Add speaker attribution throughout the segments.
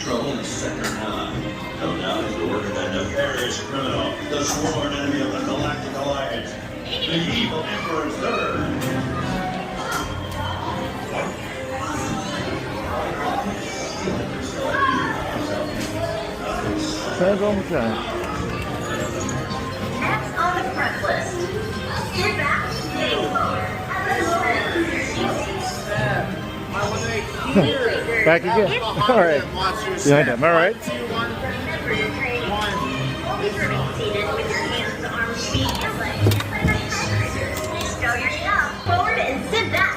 Speaker 1: trouble and set their hell. No doubt he's the work of that nefarious criminal, the sworn enemy of the Galactic Alliance, the evil Emperor Zurg.
Speaker 2: Depends on the time.
Speaker 3: Next on the front list. Sit back, getting forward,
Speaker 2: Back again. All right. Behind him. All right.
Speaker 3: Remember your training. Always remain seated with your hands, arms, feet, and legs. Please stow your stuff forward and sit back.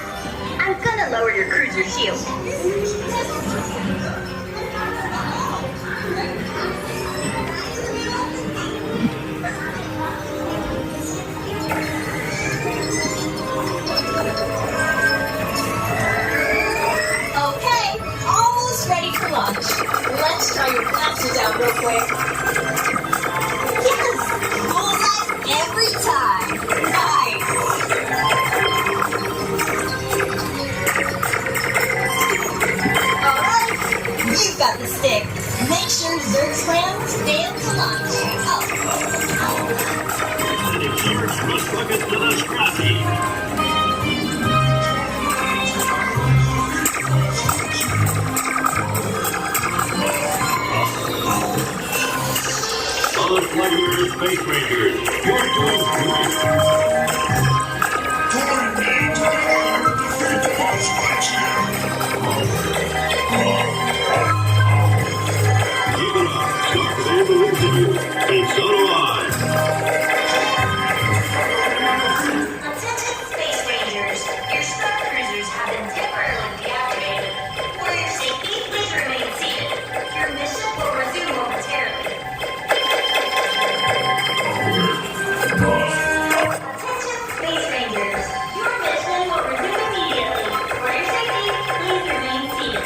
Speaker 3: I'm gonna lower your cruiser shield. Okay, almost ready for lunch. Let's try your glasses out real quick. Yes! Bullseye every time. Nice! Alright, you've got the stick. Make sure Zurg's plans fail to launch.
Speaker 1: It's your trust bucket to the scrappy. Lightyear Space Rangers, you're doing great. Join me to defeat the boss Lightyear. Keep it up. Star Command believes in you, and so do I.
Speaker 3: Attention Space Rangers, your Star Cruisers have been temporarily deactivated. For your safety, please remain seated. Your mission will resume momentarily. Attention Space Rangers, your mission will resume immediately. For your safety, please remain seated.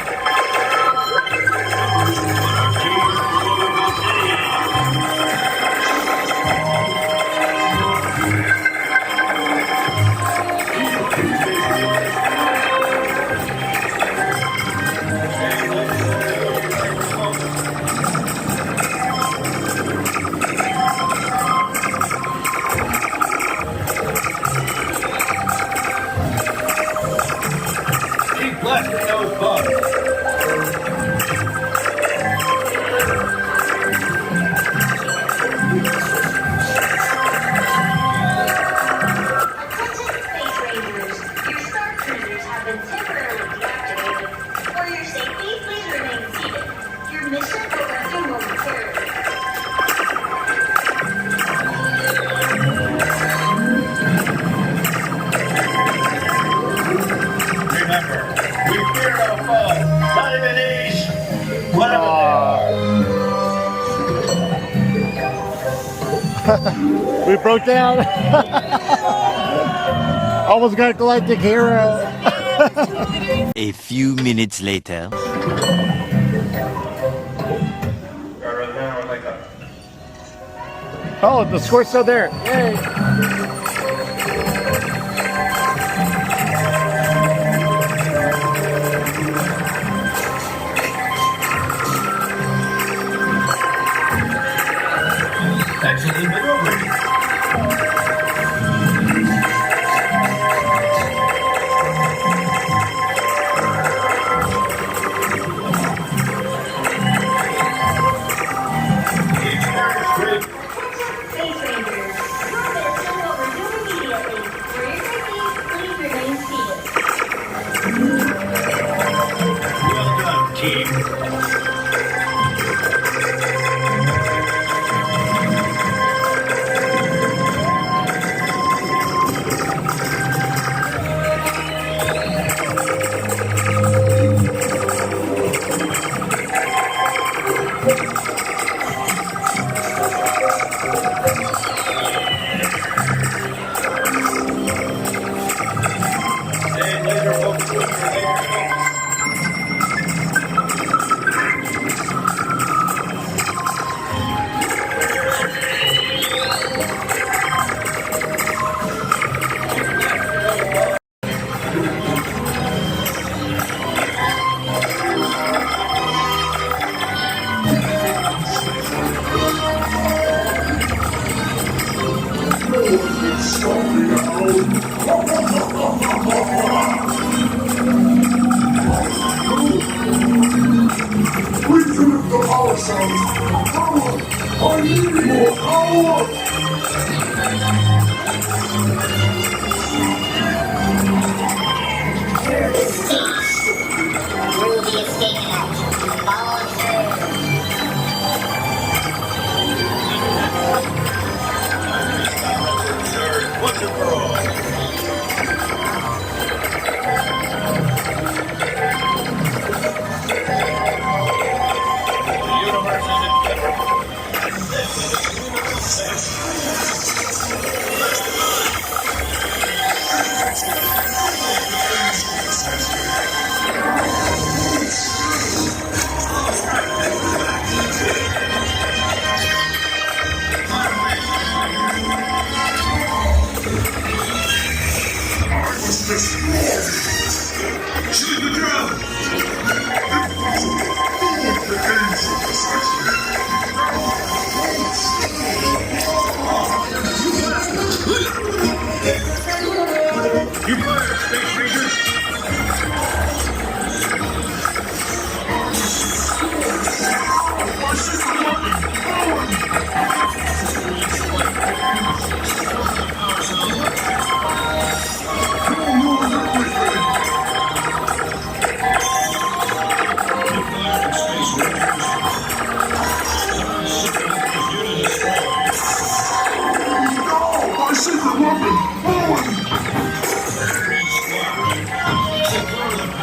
Speaker 1: Keep blasting those bugs.
Speaker 3: Attention Space Rangers, your Star Cruisers have been temporarily deactivated. For your safety, please remain seated. Your mission will resume momentarily.
Speaker 1: Remember, we fear no foe, not even these. Whatever
Speaker 2: We broke down. Almost got galactic hero.
Speaker 4: A few minutes later.
Speaker 2: Oh, the score's still there. Yay.
Speaker 1: Excellent maneuvering.
Speaker 3: Space Rangers, your mission will resume immediately. For your safety, please remain seated.
Speaker 1: Well done, team. Stay laser focused.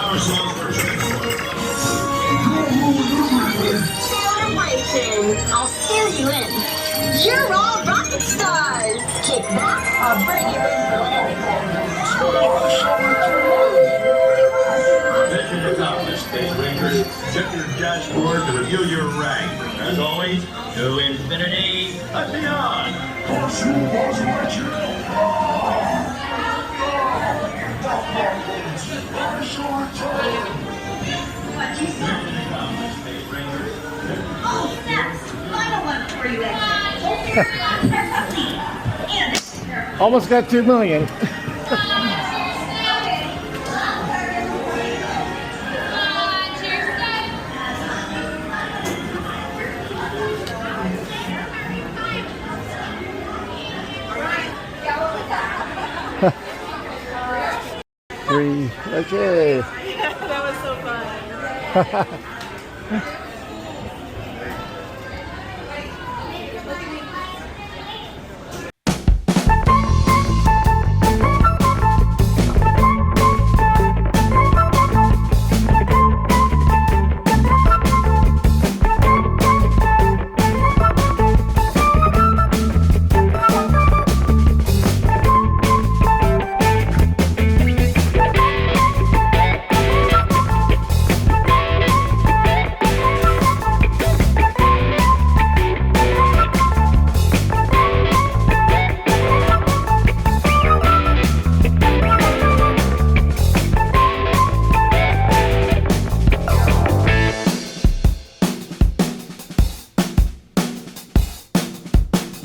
Speaker 1: power cells for transport.
Speaker 3: Celebration! I'll steer you in. You're all rocket stars! Kick back, I'll bring you in for landing.
Speaker 1: Mission accomplished, Space Rangers. Check your dashboard to review your rank. As always, to infinity and beyond.
Speaker 3: Oh, snaps! Final one for you, and
Speaker 2: Almost got 2 million. Three. Okay.
Speaker 5: That was so fun.